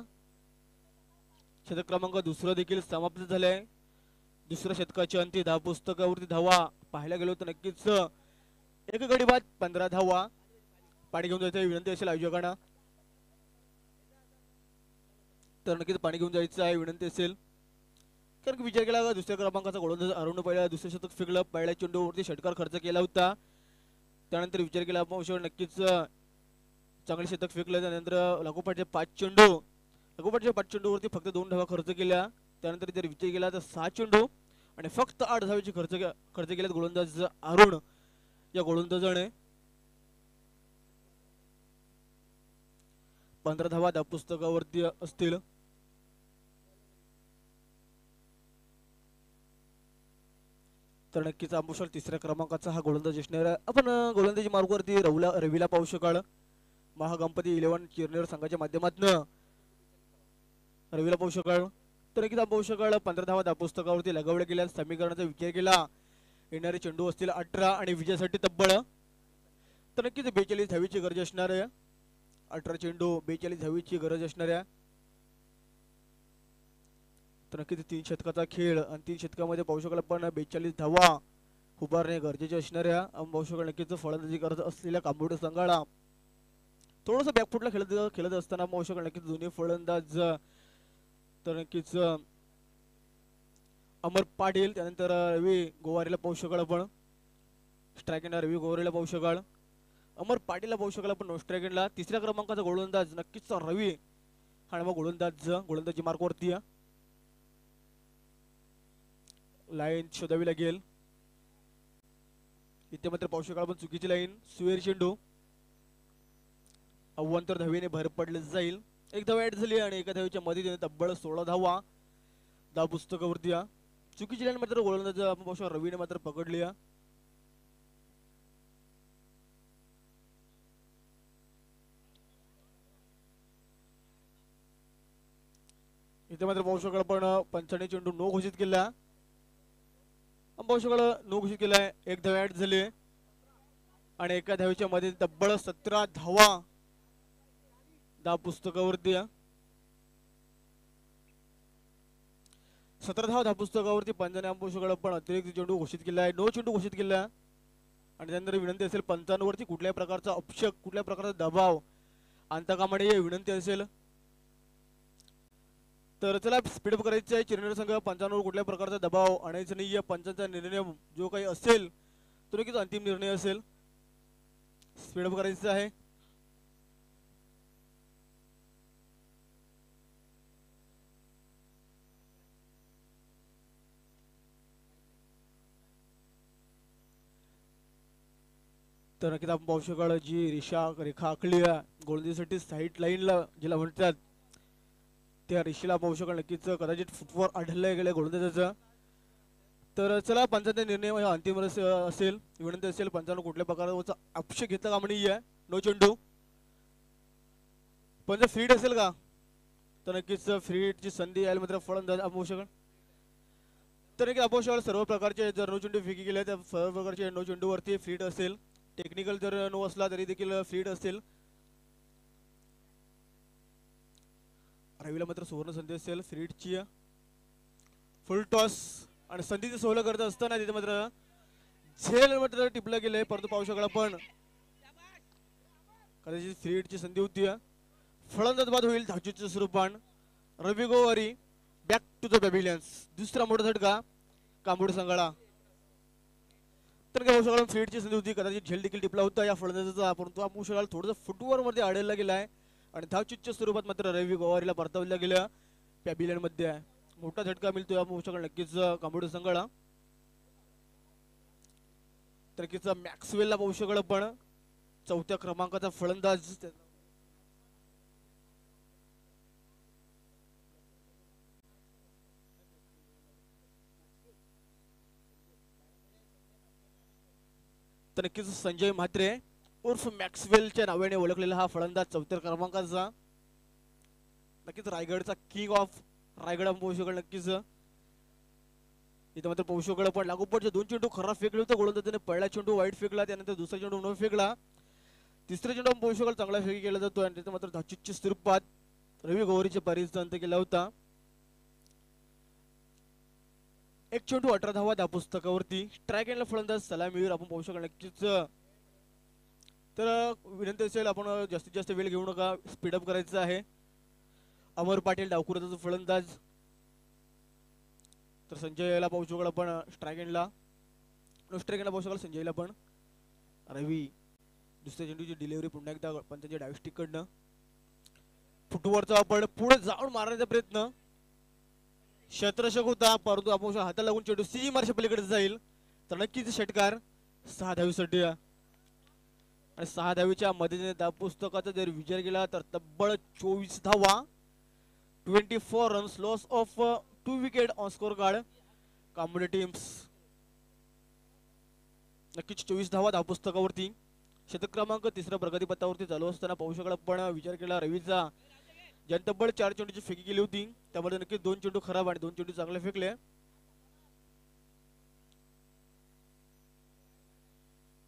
शतक क्रमांक दुसरा देखील समाप्त झालाय. दुसऱ्या शतकाच्या अंती 10 पुस्तकावरती धावा पाहायला गेलो तर नक्कीच एक गडी बाद 15 धावा. पाणी घेऊन जायचं विनंती असेल आयोजकांना तर नक्कीच पाणी घेऊन जायचं आहे विनंती असेल कारण की विचार केला दुसऱ्या क्रमांकाचा गोलंदाज अरुण पहिला दुसरे शतक फेकलं पहिल्या चेंडूवरती षटकार खर्च केला होता. त्यानंतर विचार केला आपण नक्कीच चांगले शतक फेकलं. त्यानंतर लागोपाठचे 5 चेंडूवरती फक्त 2 धावा खर्च केल्या. त्यानंतर जर विचार केला तर 6 चेंडू आणि फक्त 8 धावांचे खर्च केल्यात गोलंदाज अरुण या गोलंदाजाने. 15 धावा 10 पुस्तकावरती असतील. तर नक्कीच आंबुशाल तिसऱ्या क्रमांकाचा हा गोलंदाज असणार. आपण गोलंदाजी मार्गवरती रवीला पाहू शकाल महागणपती 11 चिरनेर संघाच्या माध्यमातून रवीला पाहू शकाल तर नक्कीच आपण पाहू शकाल 15 धावा 10 पुस्तकावरती लगावल्या गेल्या. समीकरणाचा विचार केला येणारे चेंडू असतील 18 आणि विजयासाठी तब्बल तर नक्कीच 42 धावीची गरज असणार आहे. 18 चेंडू 42 धावीची गरज असणाऱ्या. तर नक्कीच 3 षटकाचा खेळ आणि 3 षटकामध्ये पाहू शकाल आपण 42 धावा उभारणे गरजेचे असणाऱ्या. आपण पाहू शकाल नक्कीच फलंदाजी करत असलेल्या कांबोड संघाला थोडंसं बॅकफुटला खेळत असताना पाहू शकाल नक्कीच दोन्ही फलंदाज तर नक्कीच अमर पाटील त्यानंतर रवी गोवारीला पाहू शकाल आपण स्ट्रायकेंडला रवी गोवारीला पाहू शकाल. अमर पाटीलला पाहू शकाल आपण नो स्ट्रायकेंडला. तिसऱ्या क्रमांकाचा गोलंदाज नक्कीच रवी हा मग गोलंदाजी मार्कवरती लाईन शोधावी लागेल. इथे मात्र पाहू शकाल आपण चुकीची लाईन सुवेर चेंडू अव्वंतर धावीने भर पडले जाईल. एक धाव ऍड झाली आणि एका धावीच्या मध्ये तब्बल 16 धावा धाव पुस्तकावरती चुकीची लाईन मात्र गोलंदाज आपण पाहू शकतो रवीने मात्र पकडली. इथे मात्र पाहू शकाल आपण पंचाने चेंडू नो घोषित केला. पाहू शकाल नो घोषित केलाय. एक धाव ऍड झाली आणि एका धावीच्या मध्ये तब्बल 17 धावा धाव पुस्तकावरती 17 धाव पुस्तकावरती पंचाने पाहू शकाल आपण अतिरिक्त चेंडू घोषित केला आहे. नो चेंडू घोषित केला आणि त्यानंतर विनंती असेल पंचांवरती कुठल्याही प्रकारचा अपशक कुठल्या प्रकारचा दबाव आणता कामा नये विनंती असेल. तर चला स्पीडअप करायचं आहे. चिरनेर संघ पंचांवर कुठल्या प्रकारचा दबाव आणायचा नाही. पंचांचा निर्णय जो काही असेल तो नक्कीच अंतिम निर्णय असेल. स्पीडअप करायचं आहे. तर नक्कीच आपण पाहू शकाल जी रेखा आखली गोलंदाजीसाठी साईड लाईनला जिला म्हणतात त्या रेषेला पाहू शकाल नक्कीच कदाचित फुटवर आढळलं गेलं गोलंदाजाचं. तर चला पंचांचा निर्णय अंतिम असेल. विनंती असेल पंचांना कुठल्या प्रकारचा अपशेप घेतला कामा नाही आहे. नो चेंडू पंच फ्रीड असेल का तर नक्कीच फ्रीडची संधी यायला मात्र फलंदाज पाहू शकाल. तर नक्की आपण शकाल सर्व प्रकारचे जर नो चेंडू फेकी गेले तर सर्व प्रकारचे नो चेंडूवरती फ्रीड असेल. टेक्निकल जर नो असला तरी देखील फ्रीड असेल. रवीला मात्र सुवर्ण संधी असेल फ्रीडची. फुल टॉस आणि संधीची सोहळा करत असताना तिथे मात्र झेल मात्र टिपलं गेलंय. परंतु पाहू शकाल आपण कदाचित फ्रीडची संधी होती. फलंदाज बाद होईल धावचीच्या स्वरूपान रवी गोवारी बॅक टू द पॅव्हिलियन्स. दुसरा मोठा झटका कांबोड संघाला. तर काय पाहू शकाल फ्रीडची संधी होती कदाचित झेल देखील टिपला होता या फलंदाजाचा. परंतु आपण शकाल थोडंसं फुटवर मध्ये आढळला गेलाय आणि धावचीच्या स्वरूपात मात्र रवी गोवारीला परतवल्या गेल्या पॅव्हिलियन मध्ये. मोठा झटका मिळतोय आपण शकाल नक्कीच कांबोड संघाला. तर नक्कीच मॅक्सवेलला पाहू शकाल आपण चौथ्या क्रमांकाचा फलंदाज. तर नक्कीच संजय म्हात्रे उर्फ मॅक्सवेलच्या नावाने ओळखलेला हा फलंदाज चौथ्या क्रमांकाचा. नक्कीच रायगडचा किंग ऑफ रायगड पाहू शकाल नक्कीच. इथे मात्र पाहू शकाल पण लागोपाठचे 2 चेंडू खराब फेकले होते गोलंदाजाने. पहिला चेंडू वाईट फेकला त्यानंतर दुसरा चेंडू न फेकला. तिसरा चेंडू पाहू शकाल चांगला फेकी केला जातो आणि तिथे मात्र धावचीच्या स्वरूपात रवी गोवारीच्या पारीचा अंत केला होता. एक चेंडू 18 धावा त्या पुस्तकावरती. स्ट्राईक एंडला फलंदाज सलामीवर आपण पाहू शकाल नक्कीच. तर विनंती असेल आपण जास्तीत जास्त वेळ घेऊ नका स्पीडअप करायचं आहे. अमर पाटील डावकुराचा फलंदाज. तर संजयला पाहू शकाल आपण स्ट्राईक एंडला. नो स्ट्राईक एंडला पाहू शकाल संजयला पण. रवी दुसऱ्या चेंडूची डिलिव्हरी पुन्हा एकदा पंचांच्या डावी स्टिक कडनं फुटवरचा आपण पुढे जाऊन मारण्याचा प्रयत्न क्षेत्ररक्षक होता परंतु आपण हाताला लागून चेंडू सी मार्शा पलीकडे जाईल. तर नक्कीच षटकार 6 धावीसाठी आणि 6 धावीच्या मदतीने त्या पुस्तकाचा जर विचार केला तर तब्बल 24 धावा 24 runs loss of 2 wicket on score card Kambod teams. नक्कीच 24 धावा धाव पुस्तकावरती. शतक क्रमांक 3 प्रगतीपथावरती चालू असताना पाहू शकाल आपण विचार केला रवीचा ज्याने तब्बल 4 चेंडूची फेकी केली होती त्यामध्ये नक्कीच 2 चेंडू खराब आणि 2 चेंडू चांगले फेकले.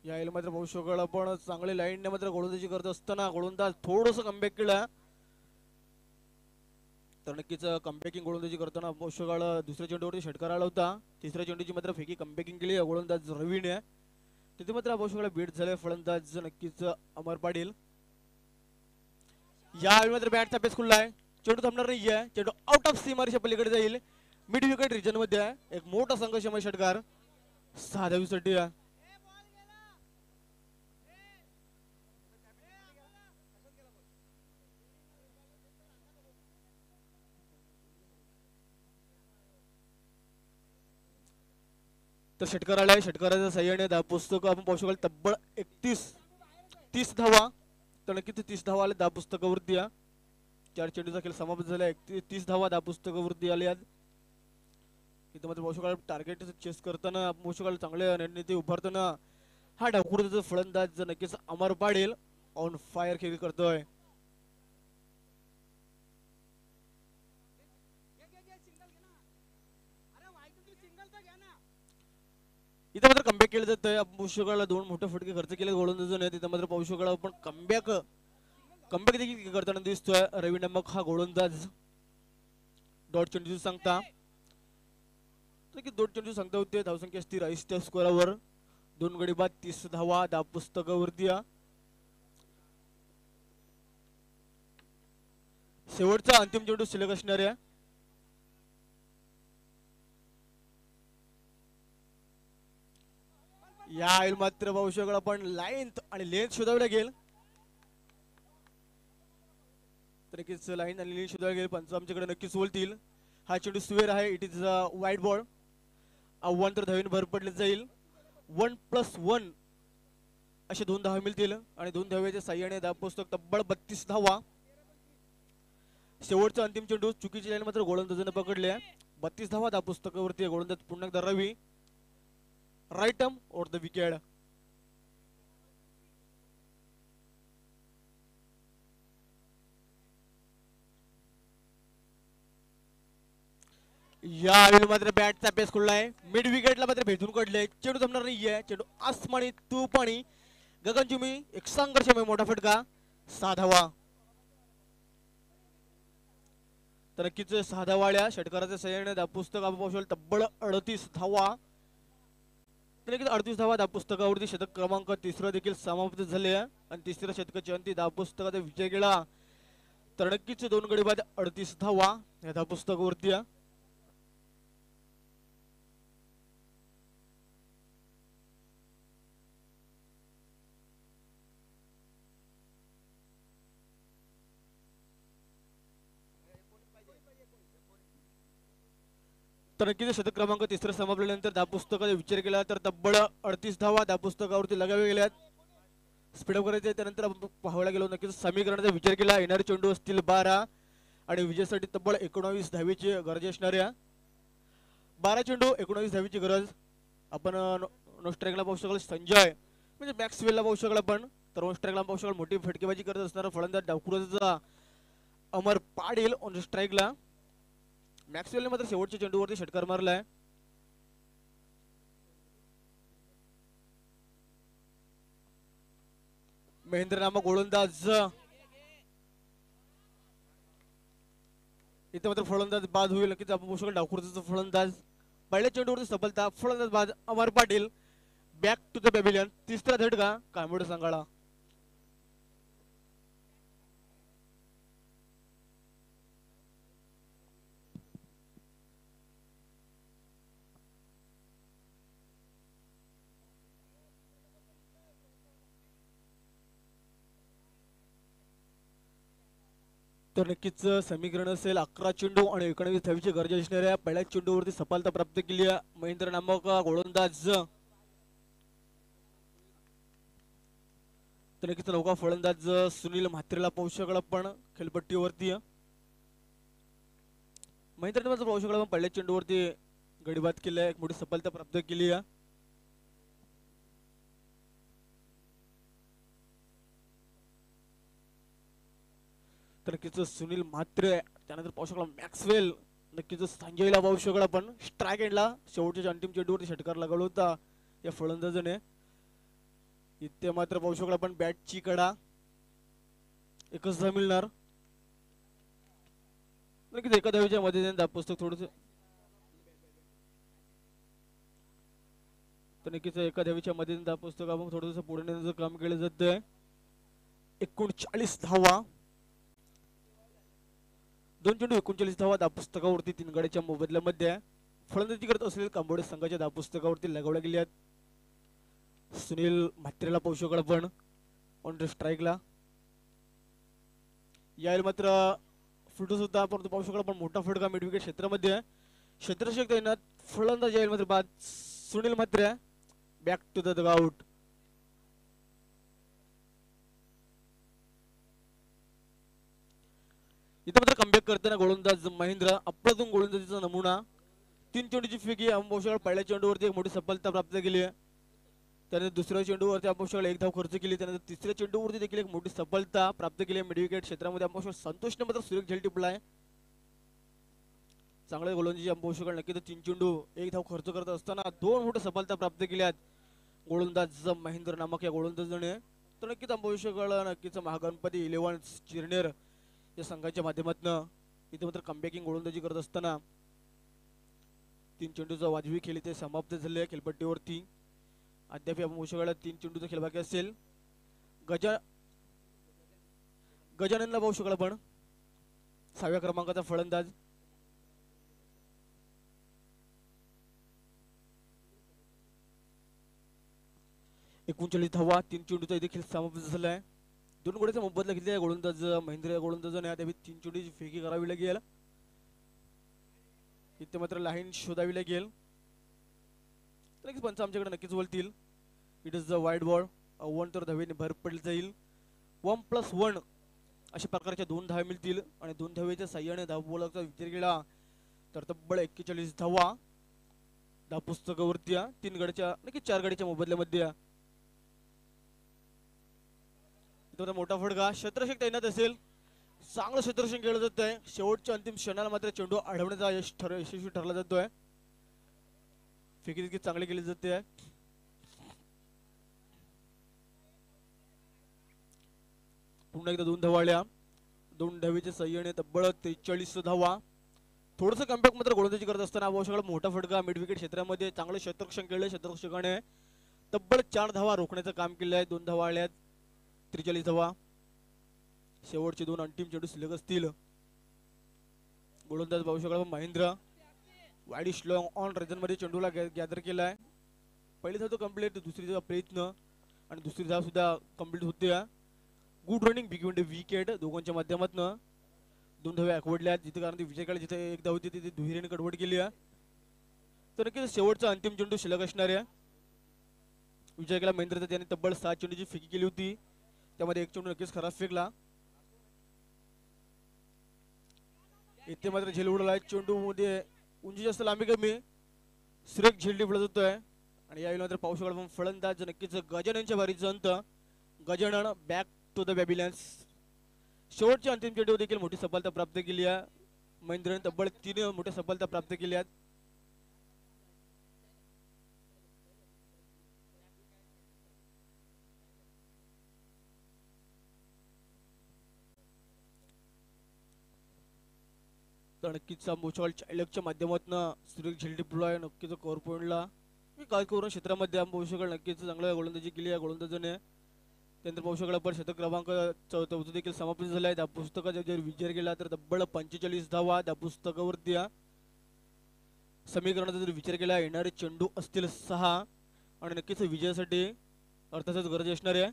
यायला मात्र पाहू शकाल आपण चांगले लाईनने मात्र गोलंदाजी करत असताना गोलंदाज थोडंसं कमबॅक केलं. तर नक्कीच कमबॅकिंग गोलंदाजी करताना पाहू शकाल दुसऱ्या चेंडूवरती षटकार आला होता. तिसऱ्या चेंडूची मात्र फेकी कमबॅकिंग केली गोलंदाज रवीने. तिथे मात्र पाहू शकाल बीट झाले फलंदाज नक्कीच अमर पाटील. यावेळी मात्र बॅटचा पेस खुल्ला आहे. चेंडू थांबणार नाहीये. चेंडू आउट ऑफ सीमारेषा पलीकडे जाईल. मिड विकेट रिजन मध्ये आहे एक मोठा संघर्षमय षटकार 6 धावीसाठी. तर षटकार आलाय. षटकाराच्या सहाय्याने पुस्तक आपण पाहू शकाल तब्बल 30 धावा. तर नक्कीच 30 धावा आले 10 पुस्तकावरती. 4 चेंडूचा खेळ समाप्त झाला. 30 धावा 10 पुस्तकावरती आल्या. इथं मात्र पाहू शकाल टार्गेट चेस करताना पाहू शकाल चांगल्या रणनीती उभारताना हा डावखुर्दीचा फलंदाज नक्कीच अमर पाटील ऑन फायर खेळ करतोय. इथं मात्र कमबॅक केलं जात आहे. पाहू शकाल 2 मोठे फटके खर्च केले गोलंदाजाने. तिथं मात्र पाहू शकाल आपण कमबॅक देखील करताना दिसतोय. रवी नमक हा गोलंदाज डॉट चेंडू सांगता की 2 चेंडू सांगता होते. धावसंख्या स्थिर 80 स्कोरावर. 2 गडी बाद 30 धावा 10 पुस्तकावरती. शेवटचा अंतिम चेंडू शिल्लक असणार आहे. या मात्र पाहू शकाल आपण लाईन आणि लेंथ शोधावी लागेल. तर नक्कीच लाईन आणि लेंथ शोधावी लागेल. पंच आमच्याकडे नक्कीच बोलतील. हा चेंडू स्वेअर आहे. इट इज अ वाईट बॉल. आव्हान तर धावीने भर पडले जाईल. 1+1 असे 2 धावा मिळतील आणि 2 धाव्याच्या साह्याने 10 पुस्तक तब्बल 32 धावा. शेवटचा अंतिम चेंडू चुकीची लाईन मात्र गोलंदाजाने पकडले. 32 धावा 10 पुस्तकावरती. गोलंदाज पुन्हा एकदा Ravi right arm over the wicket. यावेळी मात्र बॅटचा पेस खुललाय. मिड विकेटला मात्र भेटून काढले. चेंडू जमणार नाहीये. चेंडू आसमानी तुपाणी गगनचुंबी एक संघर्षमय मोठा फटका 6 धावा. तर नक्कीच 6 धावाळ्या षटकाराच्या सहाय्याने पुस्तक आपण पाहू शकाल तब्बल 38 धावा. तर नक्कीच 38 धावा 10 पुस्तकावरती शतक क्रमांक 3 देखील समाप्त झाले आणि तिसऱ्या शतकाची अंती 10 पुस्तकाचा विजय केला. तर नक्कीच 2 गडी बाद 38 धावा या 10 पुस्तकावरती. तर नक्कीच शतक क्रमांक 3 समापल्यानंतर 10 पुस्तकाचा विचार केला तर तब्बल 38 धावा 10 पुस्तकावरती लगावे गेल्यात. स्पीडअप करायचे त्यानंतर आपण पाहायला गेलो नक्कीच समीकरणाचा विचार केला. येणारे चेंडू असतील 12 आणि विजयासाठी तब्बल 19 धावेची गरज असणाऱ्या 12 चेंडू 19 धावेची गरज. आपण नो स्ट्राईकला पाहू शकाल संजय म्हणजे मॅक्सवेलला पाहू शकाल आपण. तर नो स्ट्राईकला पाहू शकाल मोठी फटकेबाजी करत असणारा फलंदाज डावखुराचा अमर पाटील ऑन स्ट्राईकला. मॅक्सवेलने मात्र शेवटच्या चेंडूवरती षटकार मारलाय. महेंद्र नामक गोलंदाज इथे मात्र फलंदाज बाद होईल. नक्कीच आपण पाहू डावखुर्दीचा फलंदाज पहिल्या चेंडूवरती सफलता. फलंदाज बाद Amar Patil back to the pavilion. तिसरा झटका कांबोड संघाला. तर नक्कीच समीकरण असेल 11 चेंडू आणि 19 धावेची गरज असणाऱ्या पहिल्या चेंडूवरती सफलता प्राप्त केली महेंद्र नामक गोलंदाज. तर नक्कीच नौका फलंदाज सुनील म्हात्रेला पाहू शकाल आपण खेळपट्टीवरती. महेंद्र नामक पाहू शकाल आपण पहिल्या चेंडूवरती गडीबाद केलाय. एक मोठी सफलता प्राप्त केली. तर नक्कीच सुनील म्हात्रे त्यानंतर पाहू शकला मॅक्सवेल. नक्कीच संजयला पाहू शकला आपण स्ट्राईक एंडला शेवटच्या अंतिम चेंडूवरती षटकार लगावला होता या फलंदाजाने. इथे मात्र पाहू शकतो आपण बॅटची कडा एकच धाव मिळणार. नक्कीच एका धावेच्या मध्ये धाव पुस्तक थोडस तर नक्कीच एका धावेच्या मध्ये धाव पुस्तक आपण थोडस पुढे नेण्याचं काम केलं जातंय. 39 धावा, 2 चेंडू 39 धावा धाव पुस्तकावरती 3 गड्याच्या मोबदल्यामध्ये फलंदाजी करत असलेल्या कांबोडे संघाच्या धाव पुस्तकावरती लगावल्या गेल्या. सुनील म्हात्रेला पाहू शकतो आपण ऑन द स्ट्राईकला. यावेळी मात्र फुटूच होता परंतु पाहू शकतो आपण मोठा फटका मिड विकेट क्षेत्रामध्ये क्षेत्ररक्षक तैनात. फलंदाज यावेळी मात्र बाद Sunil Mhatre back to the dugout. इथे मात्र कमबॅक करताना गोलंदाज महेंद्र अप्रतिम गोलंदाजीचा नमुना. 3 चेंडूची फेकी अंबोशाळ पहिल्या चेंडूवरती एक मोठी सफलता प्राप्त केली आहे. त्यानंतर दुसऱ्या चेंडूवरती अंबोशाळ एक धाव खर्च केली. त्यानंतर तिसऱ्या चेंडूवरती देखील एक मोठी सफलता प्राप्त केली मिड विकेट क्षेत्रामध्ये. अंबोशाळ संतोषने मात्र सुरेख झेल टिपलाय. चांगले गोलंदाजी अंबोशाळ नक्कीच 3 चेंडू एक धाव खर्च करत असताना 2 मोठ्या सफलता प्राप्त केल्यात गोलंदाज महेंद्र नामक या गोलंदाजाने. तर नक्कीच अंबोशाळ नक्कीच महागणपती 11 चिरनेर या संघाच्या माध्यमातून इथे मात्र कमबॅकिंग गोलंदाजी करत असताना 3 चेंडूचा वाजवी खेळ इथे समाप्त झाले खेळपट्टीवरती. अद्याप या अंबोशाळला 3 चेंडूचा खेळ बाकी असेल. गजाननला पाहू शकला पण 6व्या क्रमांकाचा फलंदाज. एकोणचाळीस धावा 3 चेंडूचा देखील समाप्त झालाय. 2 गड्याचा मोबदला घेतलेला गोलंदाज महेंद्र गोलंदाजाने अद्याप 3 चेंडूची फेकी करावी लागेल. इथे मात्र लाईन शोधावी लागेल. नक्कीच पंच आमच्याकडे नक्कीच बोलतील. It is the wide ball 1 तर धावेने भर पडली जाईल. 1+1 अशा प्रकारच्या 2 धावे मिळतील आणि 2 धावेच्या साह्याने धावफलकाचा विचार केला तर तब्बल 41 धावा धाव पुस्तकावरती 3 गड्याच्या नक्कीच 4 गड्याच्या मोबदल्यामध्ये. मोठा फटका क्षेत्ररक्षक तैनात असेल. चांगलं क्षेत्ररक्षण केलं जात आहे. शेवटच्या अंतिम क्षणाला मात्र चेंडू अडवण्याचा यशस्वी ठरला जातोय. फेकी देखील चांगली केली जाते. पुन्हा एकदा 2 धावा आल्या. 2 धावेच्या साह्याने तब्बल 43 धावा. थोडंसं कमबॅक मात्र गोलंदाजी करत असताना आवश्यक मोठा फटका मिड विकेट क्षेत्रामध्ये चांगलं क्षेत्ररक्षण केलं. क्षेत्ररक्षकाने तब्बल 4 धावा रोखण्याचं काम केलं आहे. 2 धावा आल्यात. 43 धावा. शेवटचे 2 अंतिम चेंडू शिल्लक असतील. गोलंदाज पाहू शकला महेंद्र वाईड स्लॉंग ऑन रेजन मध्ये चेंडूला गॅदर केलाय. पहिली धाव तो कम्प्लीट, दुसरी धाव प्रयत्न आणि दुसरी धाव सुद्धा कम्प्लीट होते. गुड रनिंग बिटवीन विकेट दोघांच्या माध्यमातून. 2 धावे अकवडल्या जिथे कारण विजयकाळी जिथे एक धाव होती तिथे दुहेरीने कडवड केली. तर नक्कीच शेवटचा अंतिम चेंडू शिल्लक असणार आहे. विजयकाला महेंद्र त्याने तब्बल 7 चेंडूची फेकी केली होती. त्यामध्ये 1 चेंडू नक्कीच खराब फेकला. इथे मात्र झेल उडवला. चेंडू मध्ये उंची जास्त लांबी कमी सुरेख झेल टिपला जातोय आणि यावेळी मात्र पाहू शकतो फलंदाज नक्कीच गजाननच्या बारीचा अंत. Gajanan back to the pavilions. शेवटच्या अंतिम चेंडू देखील मोठी सफलता प्राप्त केली आहे. महेंद्रने तब्बल 3 मोठ्या सफलता प्राप्त केल्या. तर नक्कीच मोचवाल चालकच्या माध्यमातून सुरेख झेल टिपलाय. नक्कीच कव्हर पॉईंटला काय करून क्षेत्रामध्ये पोषकळ नक्कीच चांगल्या गोलंदाजी केली आहे गोलंदाजाने. त्यानंतर पाहू शकला पण शतक क्रमांक 14 देखील समाप्त झाला आहे. त्या पुस्तकाचा जर विचार केला तर तब्बल 45 धावा त्या पुस्तकावरती. समीकरणाचा जर विचार केला येणारे चेंडू असतील 6 आणि नक्कीच विजयासाठी अर्थातच गरज असणार आहे.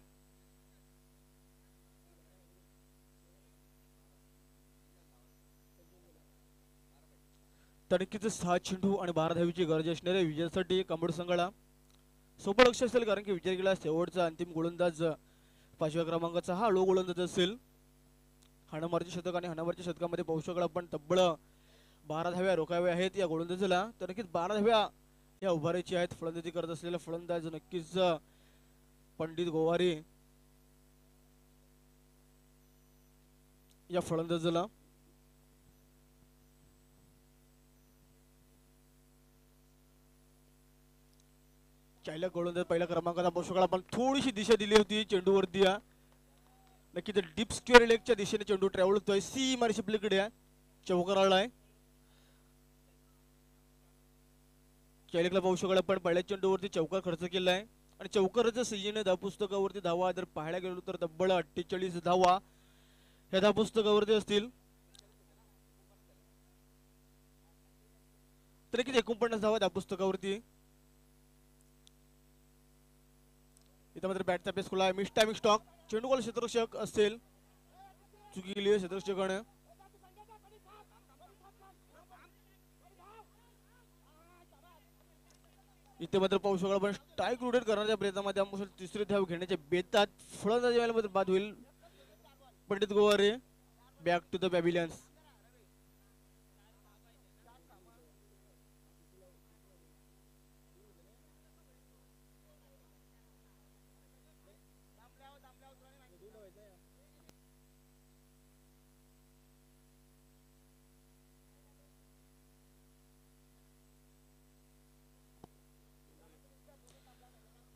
तर नक्कीच 6 चेंडू आणि 12 धावीची गरज असणार आहे विजयासाठी कांबोड संघाला. सोपं लक्ष असेल कारण की विचार केला शेवटचा अंतिम गोलंदाज 5व्या क्रमांकाचा हा लो गोलंदाज असेल. हाणामारीचे शतक आणि हाणामारीच्या शतकामध्ये पाहू शकला आपण तब्बल 12 धाव्या रोखाव्या आहेत या गोलंदाजाला. तर नक्कीच 12 धाव्या या उभारायची आहेत. फलंदाजी करत असलेला फलंदाज नक्कीच पंडित गोवारी या फलंदाजाला. चायला गोलंदाज पहिल्या क्रमांकाचा पोषकाला आपण थोडीशी दिशा दिली होती चेंडूवरती नक्की ते डीप स्क्वेअर लेगच्या दिशेने चेंडू ट्रॅव्हल होतोय सी मारशी पलीकडे चौकार आलाय चायलेकला पाहू शकाल आपण पहिल्या चेंडूवरती चौकार खर्च केलाय आणि चौकाराच्या सहाय्याने धावपुस्तकावरती धावा जर पाहायला गेलो तर तब्बल 48 धावा ह्या धावपुस्तकावरती असतील तर नक्कीच 49 धावा धावपुस्तकावरती इथं मात्र बॅटचा पेस खुला आहे मिस टायमिंग स्टॉक चेंडू बॉल क्षेत्ररक्षक असेल चुकी केली आहे क्षेत्ररक्षकाने इथे मात्र पाहू शकाल आपण स्ट्राईक रोटेट करण्याच्या प्रयत्नामध्ये आम्ही तिसरी धाव घेण्याच्या बेतात फलंदाजी बाद होईल Pandit Goware back to the पॅव्हिलियन्स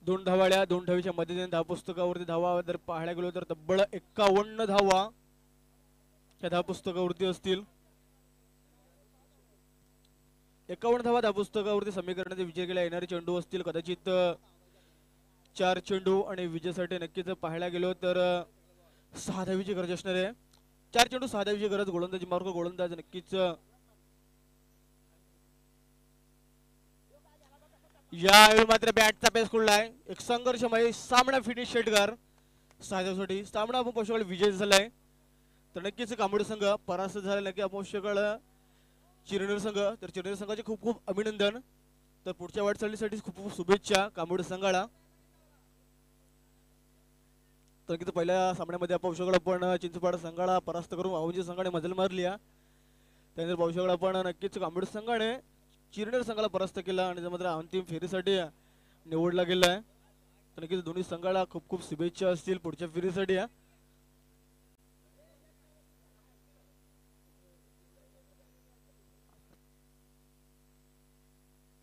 दोन धावाळ्या दोन धावीच्या मदतीने धावपुस्तकावरती धावा जर पाहायला गेलो तर तब्बल 51 धावा या धावपुस्तकावरती असतील 51 धावा धावपुस्तकावरती समीकरणाचे विजय केला येणारे चेंडू असतील कदाचित 4 चेंडू आणि विजयासाठी नक्कीच पाहायला गेलो तर 6 धावीची गरज असणार आहे 4 चेंडू 6 धावीची गरज गोलंदाजी मार्ग गोलंदाज नक्कीच यावेळी मात्र बॅटचा पेस खुललाय एक संघर्षमय सामना फिनिश षटकार साध्यासाठी सामना आपण पोषकाळ विजय झालाय तर नक्कीच कांबोडी संघ परास्त झाला नक्की आपण पोषकाळ चिरनेर संघ तर चिरनेर संघाचे खूप खूप अभिनंदन तर पुढच्या वाटचालीसाठी खूप खूप शुभेच्छा कांबोडी संघाला तर नक्कीच पहिल्या सामन्यामध्ये आपण पोषकाळ आपण चिंचपाड संघाला परास्त करून वावंजी संघाने मजल मारली त्यानंतर पोषकाळ आपण नक्कीच कांबोडी संघाने चिरनेर संघाला परास्त केला आणि मात्र अंतिम फेरीसाठी निवडला गेलाय तर नक्कीच दोन्ही संघाला खूप खूप शुभेच्छा असतील पुढच्या फेरीसाठी